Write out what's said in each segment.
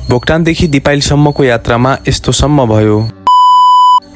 भुक्तानदेखि दिपाइलसम्मको यात्रामा यस्तो सम्म भयो।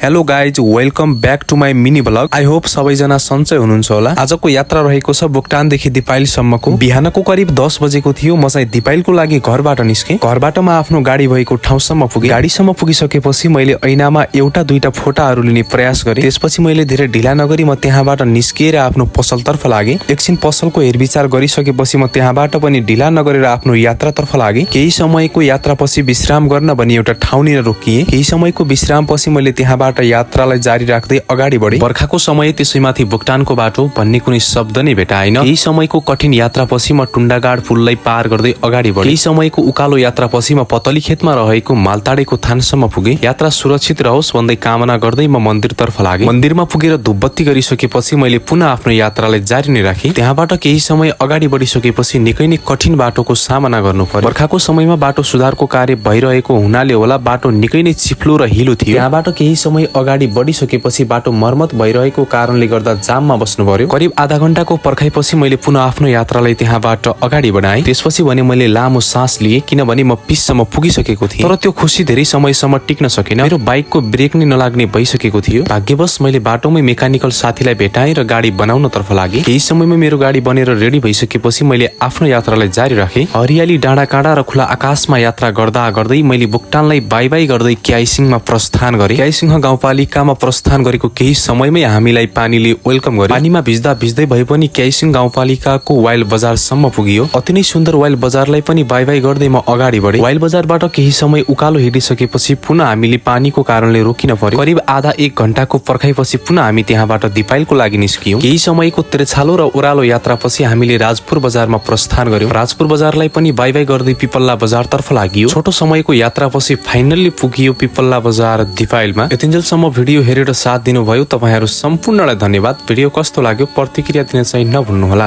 Hello guys, welcome back to my mini blog. I hope सबैजना सन्चै हुनुहुन्छ होला। आजको यात्रा रहेको छ भुक्तानदेखि दिपाइलसम्मको। बिहानको करिब 10 बजेको थियो। म चाहिँ दिपाइलको लागि घरबाट निस्केँ। घरबाट म आफ्नो गाडी भएको ठाउँसम्म पुगेँ। गाडीसम्म पुगिसकेपछि मैले ऐनामा एउटा दुईटा फोटाहरू लिने प्रयास गरेँ। त्यसपछि मैले धेरै ढिला नगरी म त्यहाँबाट निस्किएर आफ्नो पसलतर्फ लागेँ। एकछिन पसलको हेरविचार गरिसकेपछि म त्यहाँबाट पनि ढिला नगरेर आफ्नो यात्रातर्फ लागेँ। केही समयको यात्रापछि विश्राम गर्न भनी एउटा ठाउँनिर रोकिएँ। केही समयको विश्रामपछि मैले त्यहाँबाट यात्रालाई जारी राख्दै अगाडि बढेँ। बर्खाको समय, त्यसैमाथि भुक्तानको बाटो भन्ने कुनै शब्द नै भेटाएन। केही समयको कठिन यात्रापछि म टुण्डागाड पुललाई पार गर्दै अगाडि बढेँ। केही समयको उकालो यात्रापछि म पतली खेतमा रहेको मालताडेको थानसम्म पुगेँ। यात्रा सुरक्षित रहोस् भन्दै कामना गर्दै म मन्दिरतर्फ लागेँ। मन्दिरमा पुगेर धुपबत्ती गरिसकेपछि मैले पुनः आफ्नो यात्रालाई जारी नै राखेँ। त्यहाँबाट केही समय अगाडि बढिसकेपछि निकै नै कठिन बाटोको सामना गर्नु पर्यो। बर्खाको समयमा बाटो सुधारको कार्य भइरहेको हुनाले होला बाटो निकै नै चिप्लो र हिलो थियो। त्यहाँबाट केही समय अगाडि बढिसकेपछि बाटो मर्मत भइरहेको कारणले गर्दा जाममा बस्नु पर्यो। करिब आधा घण्टाको पर्खाइपछि मैले पुनः आफ्नो यात्रालाई त्यहाँबाट अगाडि बढाएँ। त्यसपछि भने मैले लामो सास लिएँ, किनभने म पिचसम्म पुगिसकेको थिएँ। तर त्यो खुसी धेरै समयसम्म टिक्न सकेन। मेरो बाइकको ब्रेक नै नलाग्ने भइसकेको थियो। भाग्यवश मैले बाटोमै मेकानिकल साथीलाई भेटाएँ र गाडी बनाउनतर्फ लागेँ। केही समयमा मेरो गाडी बनेर रेडी भइसकेपछि मैले आफ्नो यात्रालाई जारी राखेँ। हरियाली, डाँडा काँडा र खुला आकाशमा यात्रा गर्दा गर्दै मैले भुक्तानलाई बाई बाई गर्दै क्याइसिङमा प्रस्थान गरेँ। क्याइसिङ गाउँपालिकामा प्रस्थान गरेको केही समयमै हामीलाई पानीले वेलकम गर्यो। पानीमा भिज्दा भिज्दै भए पनि क्याइसिङ गाउँपालिकाको वाइल बजारसम्म पुगियो। अति नै सुन्दर वाइल बजारलाई पनि बाई बाई गर्दै म अगाडि बढेँ। वाइल बजारबाट केही समय उकालो हिँडिसकेपछि पुनः हामीले पानीको कारणले रोकिन पर्यो। करिब आधा एक घण्टाको पर्खाइपछि पुनः हामी त्यहाँबाट दिपाइलको लागि निस्कियौँ। केही समयको त्रेछालो र ओह्रालो यात्रापछि हामीले राजपुर बजारमा प्रस्थान गर्यौँ। राजपुर बजारलाई पनि बाई बाई गर्दै पिपल्ला बजारतर्फ लागियो। छोटो समयको यात्रापछि फाइनल्ली पुगियो पिपल्ला बजार दिपाइलमा। यतिन्जेलसम्म भिडियो हेरेर साथ दिनुभयो तपाईँहरू सम्पूर्णलाई धन्यवाद। भिडियो कस्तो लाग्यो प्रतिक्रिया दिन चाहिँ नभुल्नुहोला।